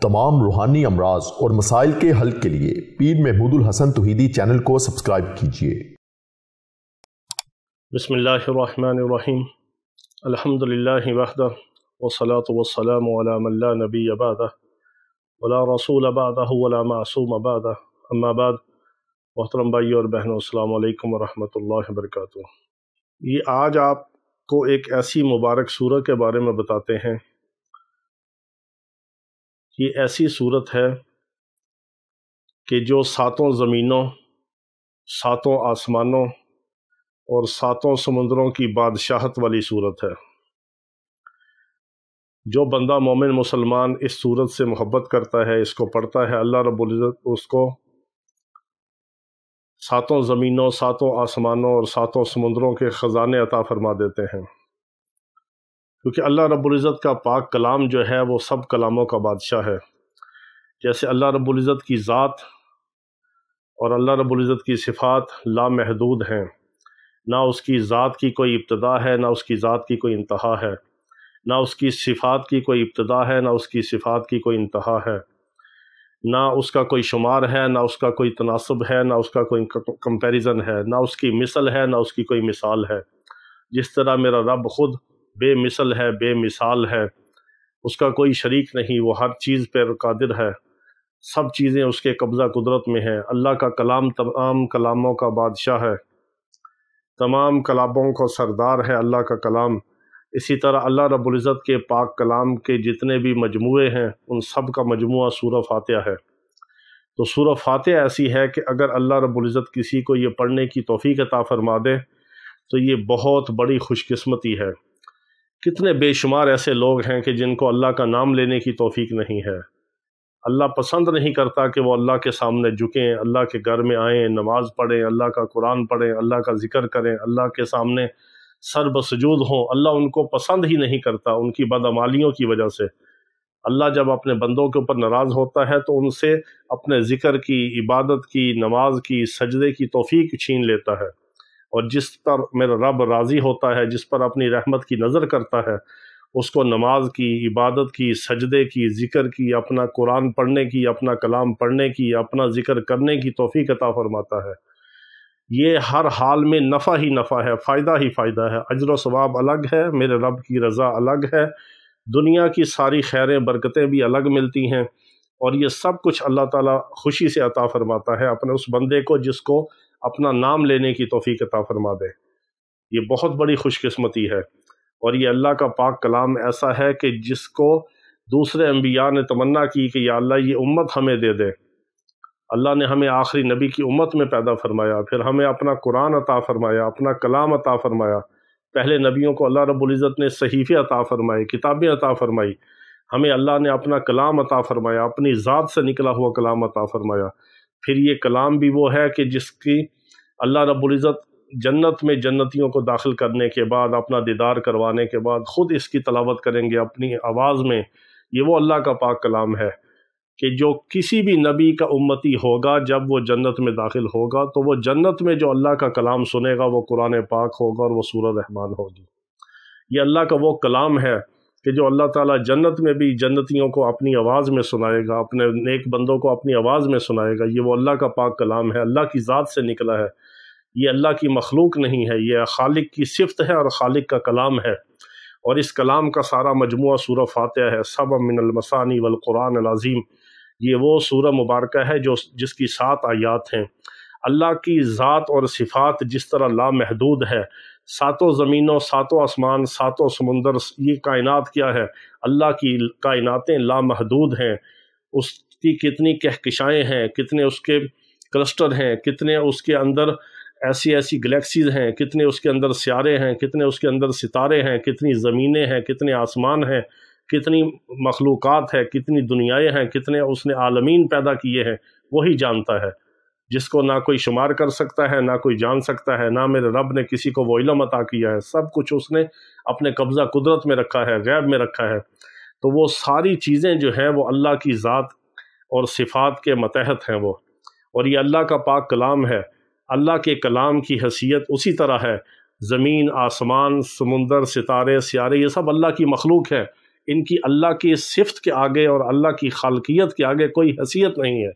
تمام روحانی امراض اور مسائل کے حل کے لیے پیر محمود الحسن توحیدی چینل کو سبسکرائب کیجئے۔ بسم اللہ الرحمن الرحیم، الحمدللہ وحدہ والصلاة والسلام علی من لا نبی بعدہ ولا رسول بعدہ ولا معصوم بعدہ، اما بعد۔ محترم بھائی اور بہنوں، السلام علیکم ورحمۃ اللہ وبرکاتہ۔ یہ آج آپ کو ایک ایسی مبارک سورت کے بارے میں بتاتے ہیں۔ یہ ایسی سورت ہے کہ جو ساتوں زمینوں، ساتوں آسمانوں اور ساتوں سمندروں کی بادشاہت والی سورت ہے۔ جو بندہ مومن مسلمان اس سورت سے محبت کرتا ہے، اس کو پڑھتا ہے، اللہ رب العزت اس کو ساتوں زمینوں، ساتوں آسمانوں اور ساتوں سمندروں کے خزانے عطا فرما دیتے ہیں، کیونکہ اللہ رب العزت کا پاک کلام جو ہے وہ سب کلاموں کا بادشاہ ہے۔ جیسے اللہ رب العزت کی ذات اور اللہ رب العزت کی صفات لامحدود ہیں، نہ اس کی ذات کی کوئی ابتدا ہے، نہ اس کی ذات کی کوئی انتہا ہے، نہ اس کی صفات کی کوئی ابتدا ہے، نہ اس کی صفات کی کوئی انتہا ہے، نہ اس کا کوئی شمار ہے، نہ اس کا کوئی تناسب ہے، نہ اس کا کوئی کمپیریزن ہے، نہ اس کی مثل ہے، نہ اس کی کوئی مثال ہے۔ جس طرح میرا رب خود بے مثل ہے، بے مثال ہے، اس کا کوئی شریک نہیں، وہ ہر چیز پر قادر ہے، سب چیزیں اس کے قبضہ قدرت میں ہیں۔ اللہ کا کلام تمام کلاموں کا بادشاہ ہے، تمام کلاموں کا سردار ہے اللہ کا کلام۔ اسی طرح اللہ رب العزت کے پاک کلام کے جتنے بھی مجموعے ہیں، ان سب کا مجموعہ سورہ فاتحہ ہے۔ تو سورہ فاتحہ ایسی ہے کہ اگر اللہ رب العزت کسی کو یہ پڑھنے کی توفیق عطا فرما دے تو یہ بہت بڑی خوش قسمتی ہے۔ کتنے بے شمار ایسے لوگ ہیں کہ جن کو اللہ کا نام لینے کی توفیق نہیں ہے۔ اللہ پسند نہیں کرتا کہ وہ اللہ کے سامنے جھکیں، اللہ کے گھر میں آئیں، نماز پڑھیں، اللہ کا قرآن پڑھیں، اللہ کا ذکر کریں، اللہ کے سامنے سر بسجود ہوں۔ اللہ ان کو پسند ہی نہیں کرتا ان کی بدعمالیوں کی وجہ سے۔ اللہ جب اپنے بندوں کے اوپر ناراض ہوتا ہے تو ان سے اپنے ذکر کی، عبادت کی، نماز کی، سجدے کی توفیق چھین لیتا ہے، اور جس پر میرا رب راضی ہوتا ہے، جس پر اپنی رحمت کی نظر کرتا ہے، اس کو نماز کی، عبادت کی، سجدے کی، ذکر کی، اپنا قرآن پڑھنے کی، اپنا کلام پڑھنے کی، اپنا ذکر کرنے کی توفیق عطا فرماتا ہے۔ یہ ہر حال میں نفع ہی نفع ہے، فائدہ ہی فائدہ ہے، اجر و ثواب الگ ہے، میرے رب کی رضا الگ ہے، دنیا کی ساری خیریں برکتیں بھی الگ ملتی ہیں، اور یہ سب کچھ اللہ تعالیٰ خوشی سے عطا فرماتا ہے اپنے اس بندے کو جس کو اپنا نام لینے کی توفیق عطا فرما دے۔ یہ بہت بڑی خوش قسمتی ہے، اور یہ اللہ کا پاک کلام ایسا ہے کہ جس کو دوسرے انبیاء نے تمنا کی کہ یا اللہ یہ امت ہمیں دے دے۔ اللہ نے ہمیں آخری نبی کی امت میں پیدا فرمایا، پھر ہمیں اپنا قرآن عطا فرمایا، اپنا کلام عطا فرمایا۔ پہلے نبیوں کو اللہ رب العزت نے صحیفے عطا فرمائے، کتابیں عطا فرمائی، ہمیں اللہ نے اپنا کلام عطا فرمایا، اپنی ذات سے نکلا ہوا کلام عطا فرمایا۔ پھر یہ کلام بھی وہ ہے کہ جس کی اللہ رب العزت جنت میں جنتیوں کو داخل کرنے کے بعد، اپنا دیدار کروانے کے بعد خود اس کی تلاوت کریں گے اپنی آواز میں۔ یہ وہ اللہ کا پاک کلام ہے کہ جو کسی بھی نبی کا امتی ہوگا جب وہ جنت میں داخل ہوگا تو وہ جنت میں جو اللہ کا کلام سنے گا وہ قرآن پاک ہوگا اور وہ سورہ رحمان ہوگی۔ یہ اللہ کا وہ کلام ہے کہ جو اللہ تعالیٰ جنت میں بھی جنتیوں کو اپنی آواز میں سنائے گا، اپنے نیک بندوں کو اپنی آواز میں سنائے گا۔ یہ وہ اللہ کا پاک کلام ہے، اللہ کی ذات سے نکلا ہے، یہ اللہ کی مخلوق نہیں ہے، یہ خالق کی صفت ہے اور خالق کا کلام ہے۔ اور اس کلام کا سارا مجموعہ سورہ فاتحہ ہے، سبع من المثانی والقرآن العظیم۔ یہ وہ سورہ مبارکہ ہے جس کی 7 آیات ہیں۔ اللہ کی ذات اور صفات جس طرح لامحدود ہے، ساتوں زمینوں، ساتوں آسمان، ساتوں سمندر، یہ کائنات کیا ہے؟ اللہ کی کائناتیں لامحدود ہیں، اس کی کتنی کہکشائیں ہیں، کتنے اس کے کلسٹر ہیں، کتنے اس کے اندر ایسی گلیکسیز ہیں، کتنے اس کے اندر سیارے ہیں، کتنے اس کے اندر ستارے ہیں، کتنی زمینیں ہیں، کتنے آسمان ہیں، کتنی مخلوقات ہے، کتنی دنیایں ہیں، کتنے اس نے عالمین پیدا کیے ہیں، وہی جانتا ہے، جس کو نہ کوئی شمار کر سکتا ہے، نہ کوئی جان سکتا ہے، نہ میرے رب نے کسی کو وہ علم عطا کیا ہے۔ سب کچھ اس نے اپنے قبضہ قدرت میں رکھا ہے، غیب میں رکھا ہے۔ تو وہ ساری چیزیں جو ہیں وہ اللہ کی ذات اور صفات کے متحد ہیں وہ، اور یہ اللہ کا پاک کلام ہے۔ اللہ کے کلام کی حیثیت اسی طرح ہے، زمین، آسمان، سمندر، ستارے، سیارے، یہ سب اللہ کی مخلوق ہے۔ ان کی اللہ کی صفت کے آگے اور اللہ کی خالقیت کے آگے کوئی حیثیت نہیں ہے۔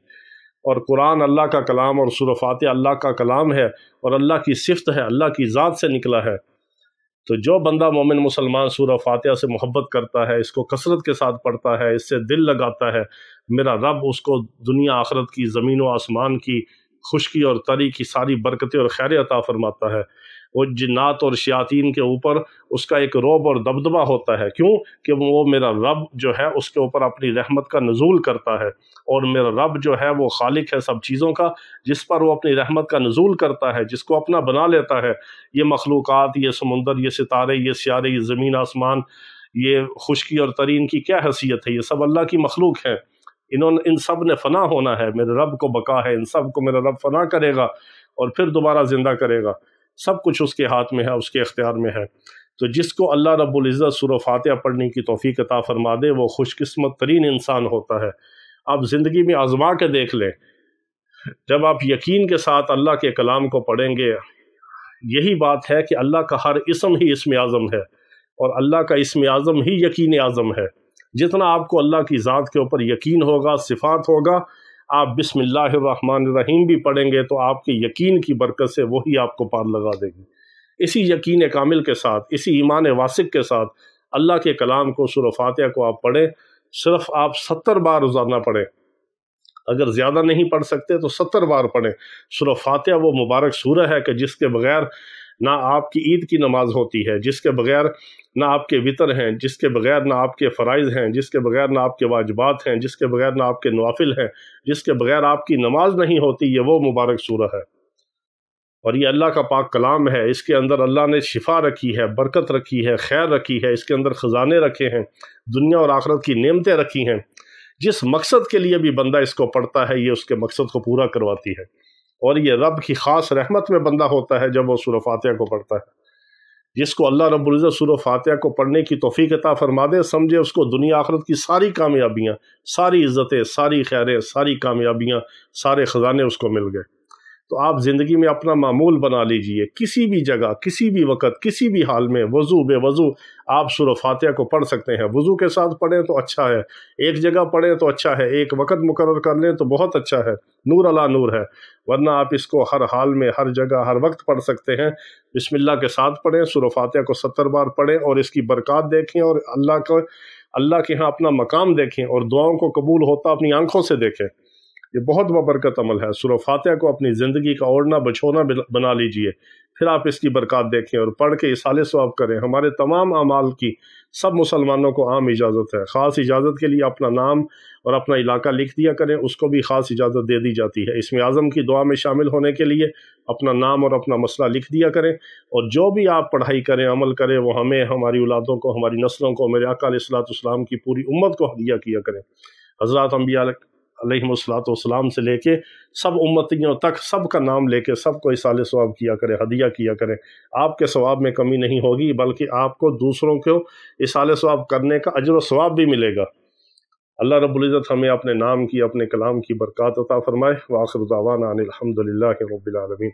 اور قرآن اللہ کا کلام اور سورہ فاتحہ اللہ کا کلام ہے اور اللہ کی صفت ہے، اللہ کی ذات سے نکلا ہے۔ تو جو بندہ مومن مسلمان سورہ فاتحہ سے محبت کرتا ہے، اس کو کثرت کے ساتھ پڑھتا ہے، اس سے دل لگاتا ہے، میرا رب اس کو دنیا آخرت کی، زمین و آسمان کی خشکی اور تری کی ساری برکتیں اور خیر عطا فرماتا ہے۔ وہ جنات اور شیاطین کے اوپر اس کا ایک رعب اور دبدبہ ہوتا ہے، کیوں کہ وہ میرا رب جو ہے اس کے اوپر اپنی رحمت کا نزول کرتا ہے، اور میرا رب جو ہے وہ خالق ہے سب چیزوں کا، جس پر وہ اپنی رحمت کا نزول کرتا ہے، جس کو اپنا بنا لیتا ہے۔ یہ مخلوقات، یہ سمندر، یہ ستارے، یہ سیارے، یہ زمین آسمان، یہ خشکی اور ترین کی کیا حیثیت ہے؟ یہ سب اللہ کی مخلوق ہیں، ان سب نے فنا ہونا ہے، میرے رب کو بقا ہے، ان سب کو میرا رب فنا کرے گا اور پھر دوبارہ زندہ کرے گا۔ سب کچھ اس کے ہاتھ میں ہے، اس کے اختیار میں ہے۔ تو جس کو اللہ رب العزت سورہ فاتحہ پڑھنے کی توفیق عطا فرما دے، وہ خوش قسمت ترین انسان ہوتا ہے۔ آپ زندگی میں آزما کے دیکھ لیں، جب آپ یقین کے ساتھ اللہ کے کلام کو پڑھیں گے، یہی بات ہے کہ اللہ کا ہر اسم ہی اسم اعظم ہے، اور اللہ کا اسم اعظم ہی یقین اعظم ہے۔ جتنا آپ کو اللہ کی ذات کے اوپر یقین ہوگا، صفات ہوگا، آپ بسم اللہ الرحمن الرحیم بھی پڑھیں گے تو آپ کے یقین کی برکت سے وہی آپ کو پار لگا دے گی۔ اسی یقین کامل کے ساتھ، اسی ایمان واثق کے ساتھ اللہ کے کلام کو، سورہ فاتحہ کو آپ پڑھیں۔ صرف آپ 70 بار روزانہ پڑھیں، اگر زیادہ نہیں پڑھ سکتے تو 70 بار پڑھیں۔ سورہ فاتحہ وہ مبارک سورہ ہے کہ جس کے بغیر نہ آپ کی عید کی نماز ہوتی ہے، جس کے بغیر نہ آپ کے وطر ہیں، جس کے بغیر نہ آپ کے فرائض ہیں، جس کے بغیر نہ آپ کے واجبات ہیں، جس کے بغیر نہ آپ کے نوافل ہیں، جس کے بغیر آپ کی نماز نہیں ہوتی۔ یہ وہ مبارک سورہ ہے، اور یہ اللہ کا پاک کلام ہے۔ اس کے اندر اللہ نے شفا رکھی ہے، برکت رکھی ہے، خیر رکھی ہے، اس کے اندر خزانے رکھے ہیں، دنیا اور آخرت کی نعمتیں رکھی ہیں۔ جس مقصد کے لیے بھی بندہ اس کو پڑھتا ہے، یہ اس کے مقصد کو پورا کرواتی ہے، اور یہ رب کی خاص رحمت میں بندہ ہوتا ہے جب وہ سورہ فاتحہ کو پڑھتا ہے۔ جس کو اللہ رب العزت سورہ فاتحہ کو پڑھنے کی توفیق عطا فرما دے، سمجھے اس کو دنیا آخرت کی ساری کامیابیاں، ساری عزتیں، ساری خیریں، ساری کامیابیاں، سارے خزانے اس کو مل گئے۔ تو آپ زندگی میں اپنا معمول بنا لیجئے، کسی بھی جگہ، کسی بھی وقت، کسی بھی حال میں، وضو بے وضو آپ سورہ فاتحہ کو پڑھ سکتے ہیں۔ وضو کے ساتھ پڑھیں تو اچھا ہے، ایک جگہ پڑھیں تو اچھا ہے، ایک وقت مقرر کر لیں تو بہت اچھا ہے، نور علی نور ہے۔ ورنہ آپ اس کو ہر حال میں، ہر جگہ، ہر وقت پڑھ سکتے ہیں۔ بسم اللہ کے ساتھ پڑھیں، سورہ فاتحہ کو 70 بار پڑھیں، اور اس کی برکات دیکھیں، اور اللہ کے ہاں اپنا مقام دیکھیں، اور دعاؤں کو قبول ہوتا اپنی آنکھوں سے دیکھیں۔ یہ بہت بابرکت عمل ہے۔ سورہ فاتحہ کو اپنی زندگی کا اوڑھنا بچھونا بنا لیجئے، پھر آپ اس کی برکات دیکھیں اور پڑھ کے اصالہ ثواب کریں۔ ہمارے تمام اعمال کی سب مسلمانوں کو عام اجازت ہے، خاص اجازت کے لیے اپنا نام اور اپنا علاقہ لکھ دیا کریں، اس کو بھی خاص اجازت دے دی جاتی ہے۔ اسم اعظم کی دعا میں شامل ہونے کے لیے اپنا نام اور اپنا مسئلہ لکھ دیا کریں، اور جو بھی آپ پڑھائی کریں، عمل کریں، وہ ہمیں، ہماری اولادوں کو، ہماری نسلوں کو، میرے آقا علیہ السلام کی پوری امت کو ہدیہ کیا کریں۔ حضرات انبیاء علیہ السلام سے لے کے سب امتیوں تک سب کا نام لے کے سب کو اصالہ ثواب کیا کرے، ہدیہ کیا کرے۔ آپ کے ثواب میں کمی نہیں ہوگی، بلکہ آپ کو دوسروں کو اصالہ ثواب کرنے کا اجر و ثواب بھی ملے گا۔ اللہ رب العزت ہمیں اپنے نام کی، اپنے کلام کی برکات عطا فرمائے۔ وآخر دعوانا ان الحمد للہ رب العالمین۔